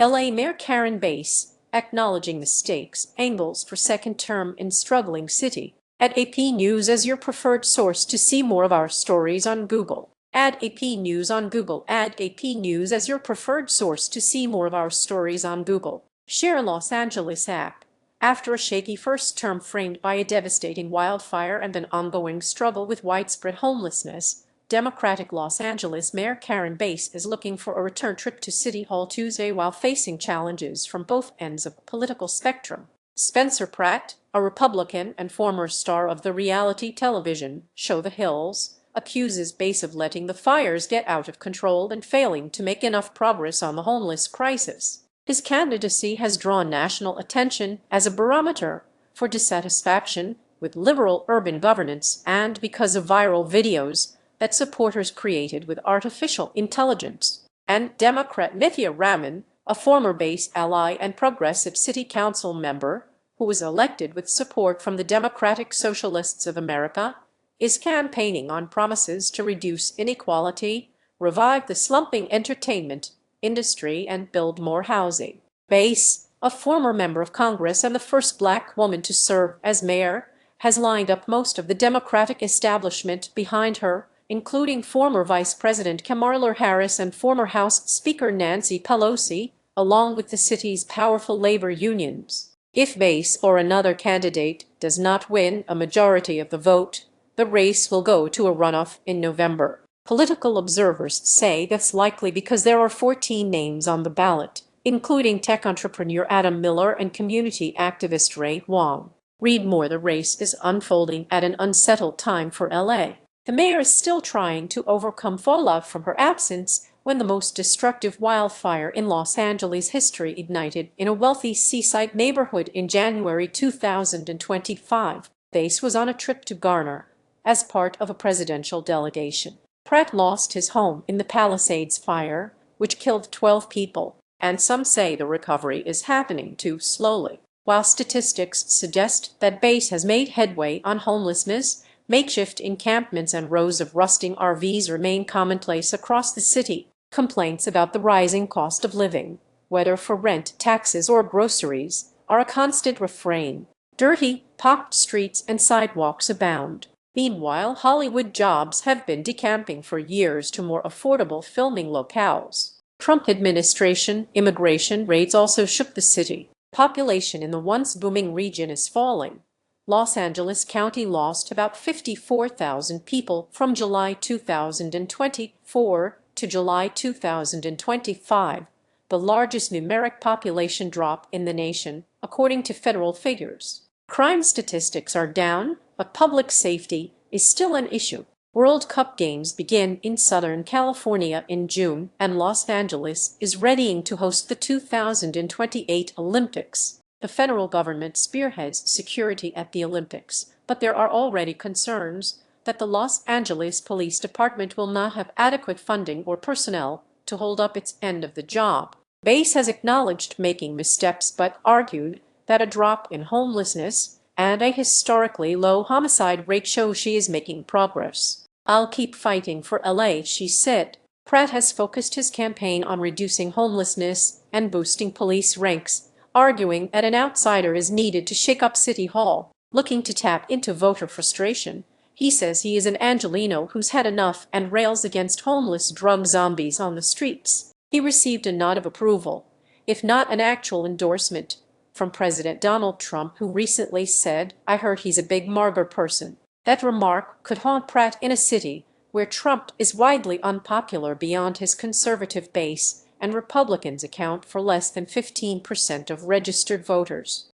LA Mayor Karen Bass, acknowledging the stakes, angles for second term in struggling city. Add AP News as your preferred source to see more of our stories on Google. Add AP News on Google. Add AP News as your preferred source to see more of our stories on Google. Share Los Angeles app. After a shaky first term framed by a devastating wildfire and an ongoing struggle with widespread homelessness, Democratic Los Angeles Mayor Karen Bass is looking for a return trip to City Hall Tuesday while facing challenges from both ends of the political spectrum. Spencer Pratt, a Republican and former star of the reality television show The Hills, accuses Bass of letting the fires get out of control and failing to make enough progress on the homeless crisis. His candidacy has drawn national attention as a barometer for dissatisfaction with liberal urban governance and because of viral videos that supporters created with artificial intelligence. And Democrat Nithya Raman, a former Bass ally and progressive city council member who was elected with support from the Democratic Socialists of America, is campaigning on promises to reduce inequality, revive the slumping entertainment industry, and build more housing. Bass, a former member of Congress and the first Black woman to serve as mayor, has lined up most of the Democratic establishment behind her, including former Vice President Kamala Harris and former House Speaker Nancy Pelosi, along with the city's powerful labor unions. If Bass or another candidate does not win a majority of the vote, the race will go to a runoff in November. Political observers say that's likely because there are 14 names on the ballot, including tech entrepreneur Adam Miller and community activist Ray Wong. Read more. The race is unfolding at an unsettled time for LA. The mayor is still trying to overcome fallout from her absence when the most destructive wildfire in Los Angeles history ignited in a wealthy seaside neighborhood in January 2025. Bass was on a trip to Garner as part of a presidential delegation. Pratt lost his home in the Palisades fire, which killed 12 people, and some say the recovery is happening too slowly. While statistics suggest that Bass has made headway on homelessness, makeshift encampments and rows of rusting RVs remain commonplace across the city. Complaints about the rising cost of living, whether for rent, taxes, or groceries, are a constant refrain. Dirty, pocked streets and sidewalks abound. Meanwhile, Hollywood jobs have been decamping for years to more affordable filming locales. Trump administration immigration raids also shook the city. Population in the once booming region is falling. Los Angeles County lost about 54,000 people from July 2024 to July 2025, the largest numeric population drop in the nation, according to federal figures. Crime statistics are down, but public safety is still an issue. World Cup games begin in Southern California in June, and Los Angeles is readying to host the 2028 Olympics. The federal government spearheads security at the Olympics, but there are already concerns that the Los Angeles Police Department will not have adequate funding or personnel to hold up its end of the job. Bass has acknowledged making missteps but argued that a drop in homelessness and a historically low homicide rate show she is making progress. "I'll keep fighting for LA," she said. Pratt has focused his campaign on reducing homelessness and boosting police ranks, arguing that an outsider is needed to shake up City Hall. Looking to tap into voter frustration, he says he is an Angelino who's had enough and rails against homeless drug zombies on the streets. He received a nod of approval, if not an actual endorsement, from President Donald Trump, who recently said, "I heard he's a big margar person." That remark could haunt Pratt in a city where Trump is widely unpopular beyond his conservative base, and Republicans account for less than 15% of registered voters.